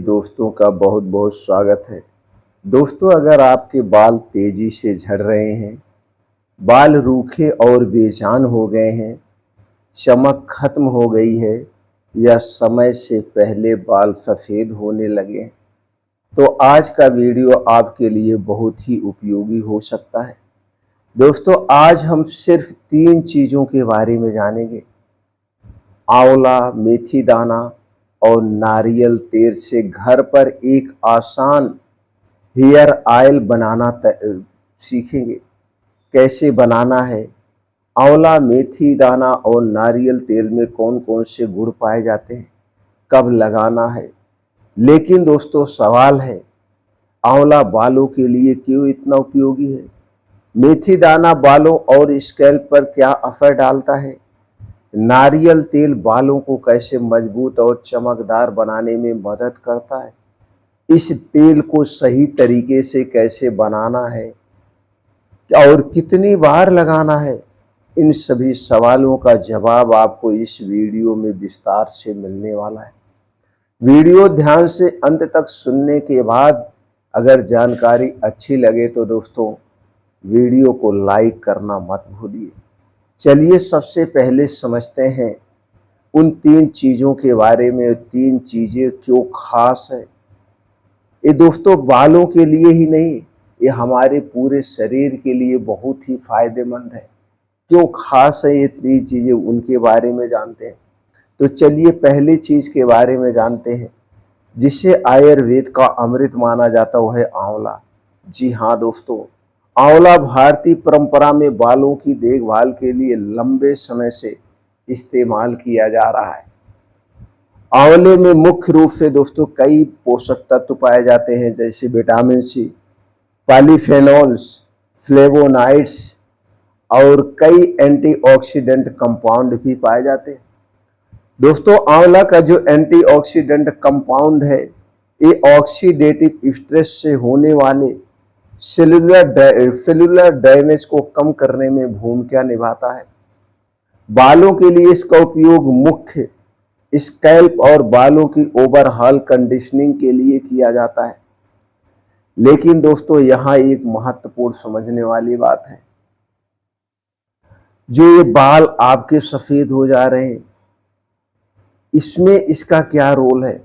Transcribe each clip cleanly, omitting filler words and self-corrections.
दोस्तों का बहुत बहुत स्वागत है। दोस्तों, अगर आपके बाल तेजी से झड़ रहे हैं, बाल रूखे और बेजान हो गए हैं, चमक खत्म हो गई है या समय से पहले बाल सफ़ेद होने लगे हैं, तो आज का वीडियो आपके लिए बहुत ही उपयोगी हो सकता है। दोस्तों, आज हम सिर्फ 3 चीज़ों के बारे में जानेंगे। आंवला, मेथी दाना और नारियल तेल से घर पर एक आसान हेयर ऑयल बनाना सीखेंगे। कैसे बनाना है, आंवला, मेथी दाना और नारियल तेल में कौन कौन से गुण पाए जाते हैं, कब लगाना है। लेकिन दोस्तों, सवाल है, आंवला बालों के लिए क्यों इतना उपयोगी है? मेथी दाना बालों और स्कैल्प पर क्या असर डालता है? नारियल तेल बालों को कैसे मजबूत और चमकदार बनाने में मदद करता है? इस तेल को सही तरीके से कैसे बनाना है और कितनी बार लगाना है? इन सभी सवालों का जवाब आपको इस वीडियो में विस्तार से मिलने वाला है। वीडियो ध्यान से अंत तक सुनने के बाद अगर जानकारी अच्छी लगे तो दोस्तों, वीडियो को लाइक करना मत भूलिए। चलिए सबसे पहले समझते हैं उन 3 चीज़ों के बारे में। 3 चीज़ें क्यों खास है। ये दोस्तों बालों के लिए ही नहीं, ये हमारे पूरे शरीर के लिए बहुत ही फायदेमंद है। क्यों खास है ये 3 चीज़ें, उनके बारे में जानते हैं। तो चलिए पहली चीज़ के बारे में जानते हैं, जिसे आयुर्वेद का अमृत माना जाता है, वो है आंवला। जी हाँ दोस्तों, आंवला भारतीय परंपरा में बालों की देखभाल के लिए लंबे समय से इस्तेमाल किया जा रहा है। आंवले में मुख्य रूप से दोस्तों कई पोषक तत्व पाए जाते हैं, जैसे विटामिन सी, पॉलीफेनॉल्स, फ्लेवोनाइड्स और कई एंटीऑक्सीडेंट कंपाउंड भी पाए जाते हैं। दोस्तों, आंवला का जो एंटीऑक्सीडेंट कंपाउंड है, ये ऑक्सीडेटिव स्ट्रेस से होने वाले सेलुलर डैमेज को कम करने में भूमिका निभाता है। बालों के लिए इसका उपयोग मुख्य स्कैल्प और बालों की ओवरऑल कंडीशनिंग के लिए किया जाता है। लेकिन दोस्तों, यहाँ एक महत्वपूर्ण समझने वाली बात है, जो ये बाल आपके सफ़ेद हो जा रहे हैं, इसमें इसका क्या रोल है?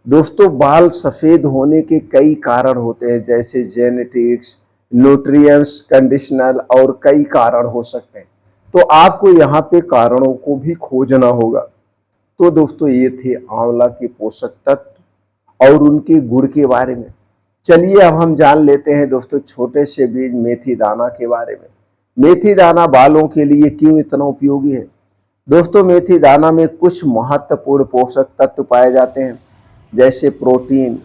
दोस्तों, बाल सफ़ेद होने के कई कारण होते हैं, जैसे जेनेटिक्स, न्यूट्रिएंट्स, कंडीशनल और कई कारण हो सकते हैं। तो आपको यहाँ पे कारणों को भी खोजना होगा। तो दोस्तों, ये थे आंवला के पोषक तत्व और उनके गुण के बारे में। चलिए अब हम जान लेते हैं दोस्तों छोटे से बीज मेथी दाना के बारे में। मेथी दाना बालों के लिए क्यों इतना उपयोगी है? दोस्तों, मेथी दाना में कुछ महत्वपूर्ण पोषक तत्व पाए जाते हैं, जैसे प्रोटीन,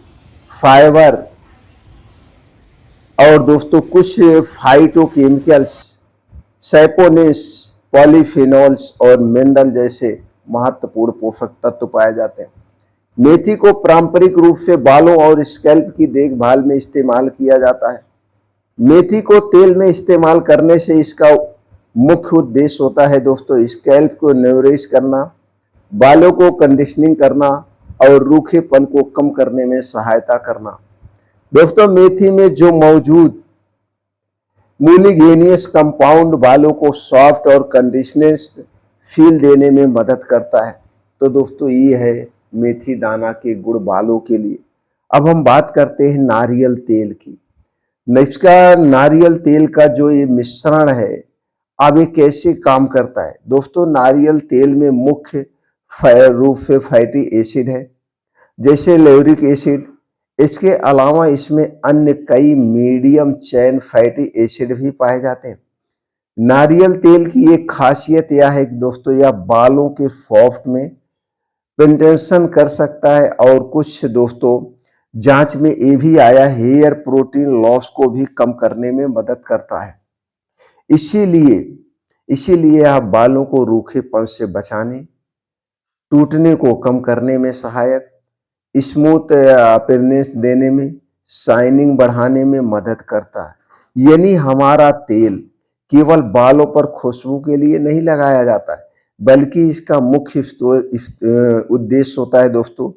फाइबर और दोस्तों कुछ फाइटोकेमिकल्स, सैपोनिन्स, पॉलीफेनॉल्स और मिनरल जैसे महत्वपूर्ण पोषक तत्व पाए जाते हैं। मेथी को पारंपरिक रूप से बालों और स्कैल्प की देखभाल में इस्तेमाल किया जाता है। मेथी को तेल में इस्तेमाल करने से इसका मुख्य उद्देश्य होता है दोस्तों स्कैल्प को नरिश करना, बालों को कंडीशनिंग करना और रूखेपन को कम करने में सहायता करना। दोस्तों, मेथी में जो मौजूद मूलिगेनियस कंपाउंड बालों को सॉफ्ट और कंडीशनर्स फील देने में मदद करता है। तो दोस्तों, ये है मेथी दाना के गुण बालों के लिए। अब हम बात करते हैं नारियल तेल की। इसका नारियल तेल का जो ये मिश्रण है, अब ये कैसे काम करता है? दोस्तों, नारियल तेल में मुख्य रूप से फैटी एसिड है, जैसे लेउरिक एसिड। इसके अलावा इसमें अन्य कई मीडियम चेन फैटी एसिड भी पाए जाते हैं। नारियल तेल की एक खासियत यह है कि दोस्तों, यह बालों के सॉफ्ट में मेंटेन कर सकता है और कुछ दोस्तों जांच में ये भी आया हेयर प्रोटीन लॉस को भी कम करने में मदद करता है। इसीलिए इसीलिए आप बालों को रूखेपन से बचाने, टूटने को कम करने में सहायक, स्मूथ अपीयरेंस देने में, शाइनिंग बढ़ाने में मदद करता है। यानी हमारा तेल केवल बालों पर खुशबू के लिए नहीं लगाया जाता है, बल्कि इसका मुख्य उद्देश्य होता है दोस्तों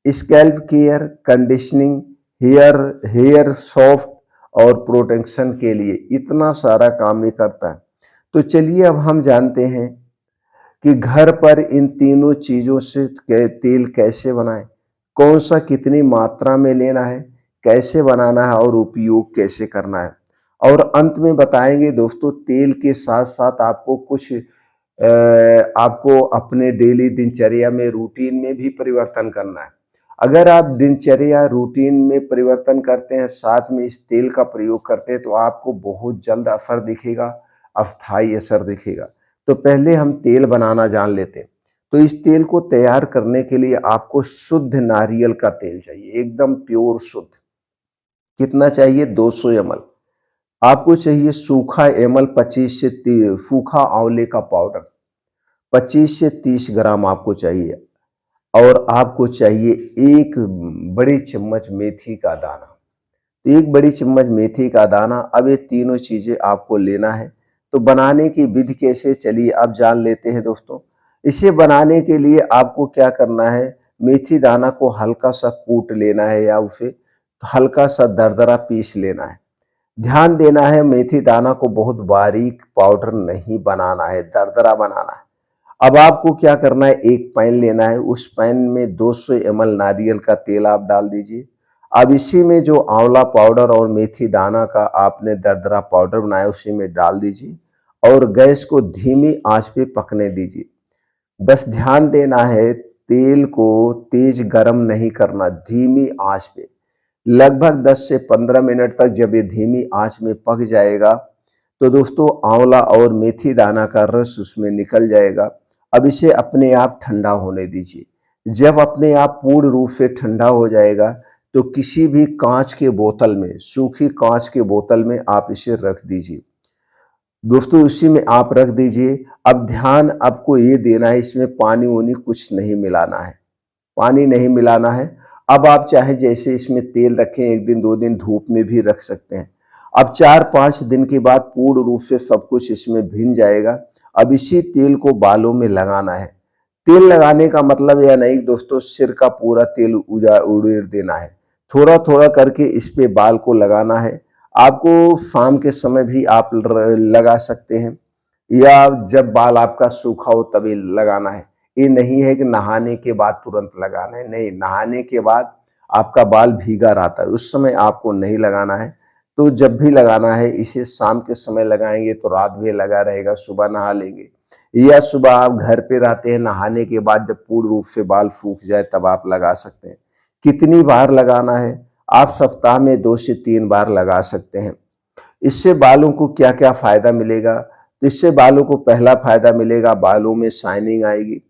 scalp care, conditioning, hair hair soft और प्रोटेक्शन के लिए इतना सारा काम ये करता है। तो चलिए अब हम जानते हैं कि घर पर इन तीनों चीज़ों से तेल कैसे बनाएं, कौन सा कितनी मात्रा में लेना है, कैसे बनाना है और उपयोग कैसे करना है। और अंत में बताएंगे दोस्तों, तेल के साथ साथ आपको कुछ आपको अपने डेली दिनचर्या में रूटीन में भी परिवर्तन करना है। अगर आप दिनचर्या रूटीन में परिवर्तन करते हैं, साथ में इस तेल का प्रयोग करते हैं, तो आपको बहुत जल्द असर दिखेगा, अस्थायी असर दिखेगा। तो पहले हम तेल बनाना जान लेते हैं। तो इस तेल को तैयार करने के लिए आपको शुद्ध नारियल का तेल चाहिए, एकदम प्योर शुद्ध। कितना चाहिए? 200 ml। आपको चाहिए सूखा एमल 25 से 30, सूखा आंवले का पाउडर 25 से 30 ग्राम आपको चाहिए। और आपको चाहिए एक बड़ी चम्मच मेथी का दाना। तो एक बड़ी चम्मच मेथी का दाना। अब ये तीनों चीजें आपको लेना है। तो बनाने की विधि कैसे, चलिए अब जान लेते हैं दोस्तों। इसे बनाने के लिए आपको क्या करना है, मेथी दाना को हल्का सा कूट लेना है या उसे हल्का सा दरदरा पीस लेना है। ध्यान देना है, मेथी दाना को बहुत बारीक पाउडर नहीं बनाना है, दरदरा बनाना है। अब आपको क्या करना है, एक पैन लेना है, उस पैन में 200 ml नारियल का तेल आप डाल दीजिए। अब इसी में जो आंवला पाउडर और मेथी दाना का आपने दरदरा पाउडर बनाया उसी में डाल दीजिए और गैस को धीमी आंच पे पकने दीजिए। बस ध्यान देना है, तेल को तेज गरम नहीं करना, धीमी आंच पे लगभग 10 से 15 मिनट तक। जब ये धीमी आंच में पक जाएगा तो दोस्तों आंवला और मेथी दाना का रस उसमें निकल जाएगा। अब इसे अपने आप ठंडा होने दीजिए। जब अपने आप पूर्ण रूप से ठंडा हो जाएगा तो किसी भी कांच के बोतल में, सूखी कांच के बोतल में आप इसे रख दीजिए। दोस्तों इसी में आप रख दीजिए। अब ध्यान आपको ये देना है, इसमें पानी वानी कुछ नहीं मिलाना है, पानी नहीं मिलाना है। अब आप चाहे जैसे इसमें तेल रखें, एक दिन 2 दिन धूप में भी रख सकते हैं। अब 4-5 दिन के बाद पूर्ण रूप से सब कुछ इसमें भिन जाएगा। अब इसी तेल को बालों में लगाना है। तेल लगाने का मतलब यह नहीं दोस्तों सिर का पूरा तेल उड़ेल देना है, थोड़ा थोड़ा करके इस पे बाल को लगाना है। आपको शाम के समय भी आप लगा सकते हैं या जब बाल आपका सूखा हो तभी लगाना है। ये नहीं है कि नहाने के बाद तुरंत लगाना है, नहीं, नहाने के बाद आपका बाल भीगा रहता है, उस समय आपको नहीं लगाना है। तो जब भी लगाना है इसे शाम के समय लगाएंगे तो रात भी लगा रहेगा, सुबह नहा लेंगे या सुबह आप घर पे रहते हैं, नहाने के बाद जब पूर्ण रूप से बाल सूख जाए तब आप लगा सकते हैं। कितनी बार लगाना है? आप सप्ताह में 2 से 3 बार लगा सकते हैं। इससे बालों को क्या क्या फायदा मिलेगा? तो इससे बालों को पहला फायदा मिलेगा, बालों में शाइनिंग आएगी।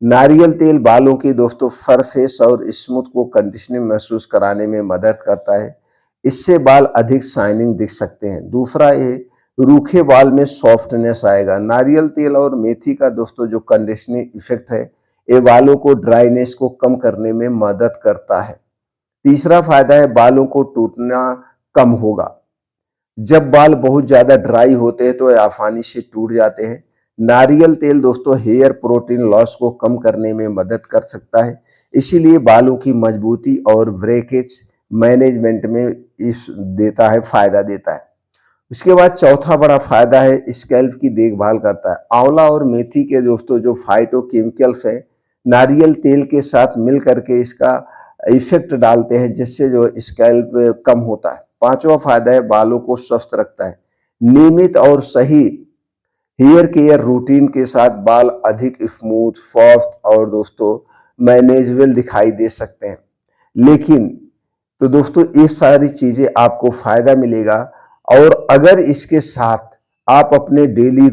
नारियल तेल बालों की दोस्तों सरफेस और स्मूथ को कंडीशनिंग महसूस कराने में मदद करता है। इससे बाल अधिक शाइनिंग दिख सकते हैं। दूसरा ये रूखे बाल में सॉफ्टनेस आएगा। नारियल तेल और मेथी का दोस्तों जो कंडीशनिंग इफेक्ट है, ये बालों को ड्राइनेस को कम करने में मदद करता है। तीसरा फायदा है, बालों को टूटना कम होगा। जब बाल बहुत ज्यादा ड्राई होते हैं तो ये आसानी से टूट जाते हैं। नारियल तेल दोस्तों हेयर प्रोटीन लॉस को कम करने में मदद कर सकता है, इसीलिए बालों की मजबूती और ब्रेकेज मैनेजमेंट में इस देता है, फायदा देता है। इसके बाद चौथा बड़ा फायदा है, स्कैल्प की देखभाल करता है। आंवला और मेथी के दोस्तों जो फाइटोकेमिकल्स है, नारियल तेल के साथ मिल करके इसका इफेक्ट डालते हैं, जिससे जो स्कैल्प कम होता है। पांचवा फायदा है, बालों को स्वस्थ रखता है। नियमित और सही हेयर केयर रूटीन के साथ बाल अधिक स्मूथ, सॉफ्ट और दोस्तों मैनेजेबल दिखाई दे सकते हैं। लेकिन तो दोस्तों ये सारी चीजें आपको फायदा मिलेगा। और अगर इसके साथ आप अपने डेली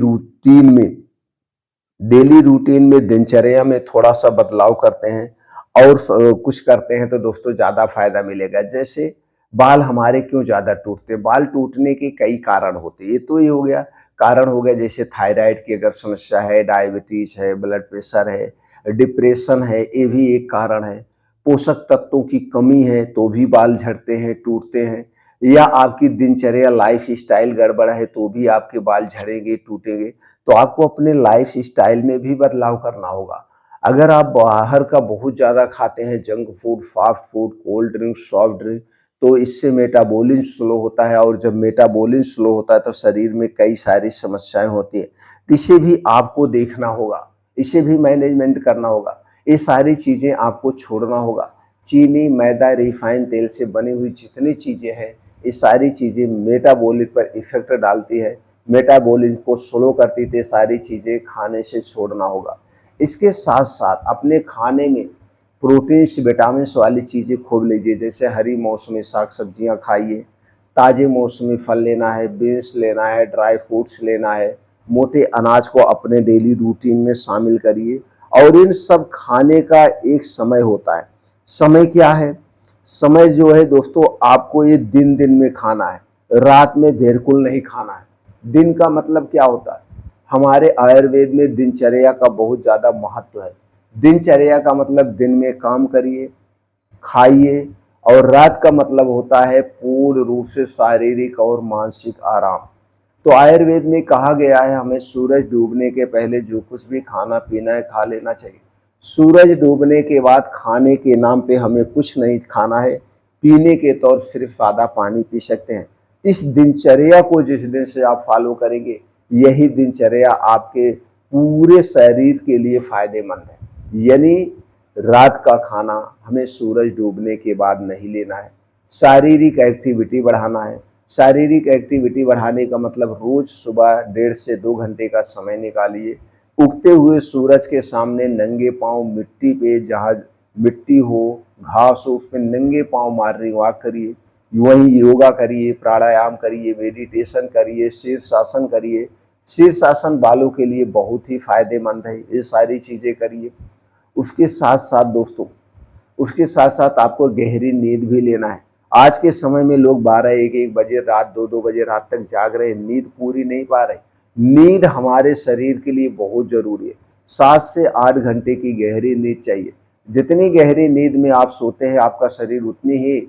रूटीन में दिनचर्या में थोड़ा सा बदलाव करते हैं और कुछ करते हैं तो दोस्तों ज्यादा फायदा मिलेगा। जैसे बाल हमारे क्यों ज्यादा टूटते हैं? बाल टूटने के कई कारण होते हैं। ये तो ये हो गया कारण हो गया, जैसे थायराइड की अगर समस्या है, डायबिटीज है, ब्लड प्रेशर है, डिप्रेशन है, ये भी एक कारण है। पोषक तत्वों की कमी है तो भी बाल झड़ते हैं, टूटते हैं। या आपकी दिनचर्या लाइफ स्टाइल गड़बड़ है तो भी आपके बाल झड़ेंगे, टूटेंगे। तो आपको अपने लाइफ स्टाइल में भी बदलाव करना होगा। अगर आप बाहर का बहुत ज़्यादा खाते हैं, junk food, fast food, cold drink, soft drink, तो इससे मेटाबॉलिज्म स्लो होता है और जब मेटाबॉलिज्म स्लो होता है तो शरीर में कई सारी समस्याएं होती हैं। इसे भी आपको देखना होगा, इसे भी मैनेजमेंट करना होगा। ये सारी चीज़ें आपको छोड़ना होगा। चीनी, मैदा, रिफाइंड तेल से बनी हुई जितनी चीज़ें हैं, ये सारी चीज़ें मेटाबॉलिज्म पर इफ़ेक्ट डालती है, मेटाबॉलिज्म को स्लो करती थी। सारी चीज़ें खाने से छोड़ना होगा। इसके साथ-साथ अपने खाने में प्रोटीन्स, विटामिन्स वाली चीज़ें खूब लीजिए, जैसे हरी मौसमी साग-सब्जियाँ खाइए, ताज़े मौसमी फल लेना है, बीन्स लेना है, ड्राई फ्रूट्स लेना है, मोटे अनाज को अपने डेली रूटीन में शामिल करिए। और इन सब खाने का एक समय होता है। समय क्या है? समय जो है दोस्तों, आपको ये दिन-दिन में खाना है, रात में बिल्कुल नहीं खाना है। दिन का मतलब क्या होता है? हमारे आयुर्वेद में दिनचर्या का बहुत ज़्यादा महत्व है। दिनचर्या का मतलब दिन में काम करिए, खाइए, और रात का मतलब होता है पूर्ण रूप से शारीरिक और मानसिक आराम। तो आयुर्वेद में कहा गया है हमें सूरज डूबने के पहले जो कुछ भी खाना पीना है खा लेना चाहिए। सूरज डूबने के बाद खाने के नाम पे हमें कुछ नहीं खाना है, पीने के तौर सिर्फ सादा पानी पी सकते हैं। इस दिनचर्या को जिस दिन से आप फॉलो करेंगे, यही दिनचर्या आपके पूरे शरीर के लिए फायदेमंद है। यानी रात का खाना हमें सूरज डूबने के बाद नहीं लेना है। शारीरिक एक्टिविटी बढ़ाना है। शारीरिक एक्टिविटी बढ़ाने का मतलब रोज सुबह 1.5 से 2 घंटे का समय निकालिए। उगते हुए सूरज के सामने नंगे पांव मिट्टी पे, जहाँ मिट्टी हो, घास हो, उस पे नंगे पांव मॉर्निंग वॉक करिए। वहीं योगा करिए, प्राणायाम करिए, मेडिटेशन करिए, शीर्षासन करिए। शीर्षासन बालों के लिए बहुत ही फायदेमंद है। ये सारी चीजें करिए। उसके साथ साथ दोस्तों, उसके साथ साथ आपको गहरी नींद भी लेना है। आज के समय में लोग 12-1-1 बजे रात, 2-2 बजे रात तक जाग रहे हैं, नींद पूरी नहीं पा रहे। नींद हमारे शरीर के लिए बहुत जरूरी है। 7 से 8 घंटे की गहरी नींद चाहिए। जितनी गहरी नींद में आप सोते हैं, आपका शरीर उतनी ही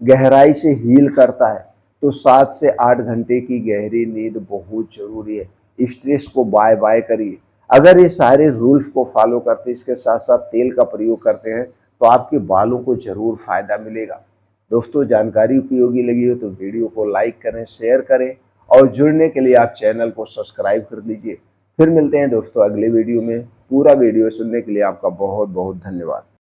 गहराई से हील करता है। तो 7 से 8 घंटे की गहरी नींद बहुत जरूरी है। स्ट्रेस को बाय बाय करिए। अगर ये सारे रूल्स को फॉलो करते, इसके साथ साथ तेल का प्रयोग करते हैं, तो आपके बालों को जरूर फायदा मिलेगा। दोस्तों, जानकारी उपयोगी लगी हो तो वीडियो को लाइक करें, शेयर करें, और जुड़ने के लिए आप चैनल को सब्सक्राइब कर लीजिए। फिर मिलते हैं दोस्तों अगले वीडियो में। पूरा वीडियो सुनने के लिए आपका बहुत बहुत धन्यवाद।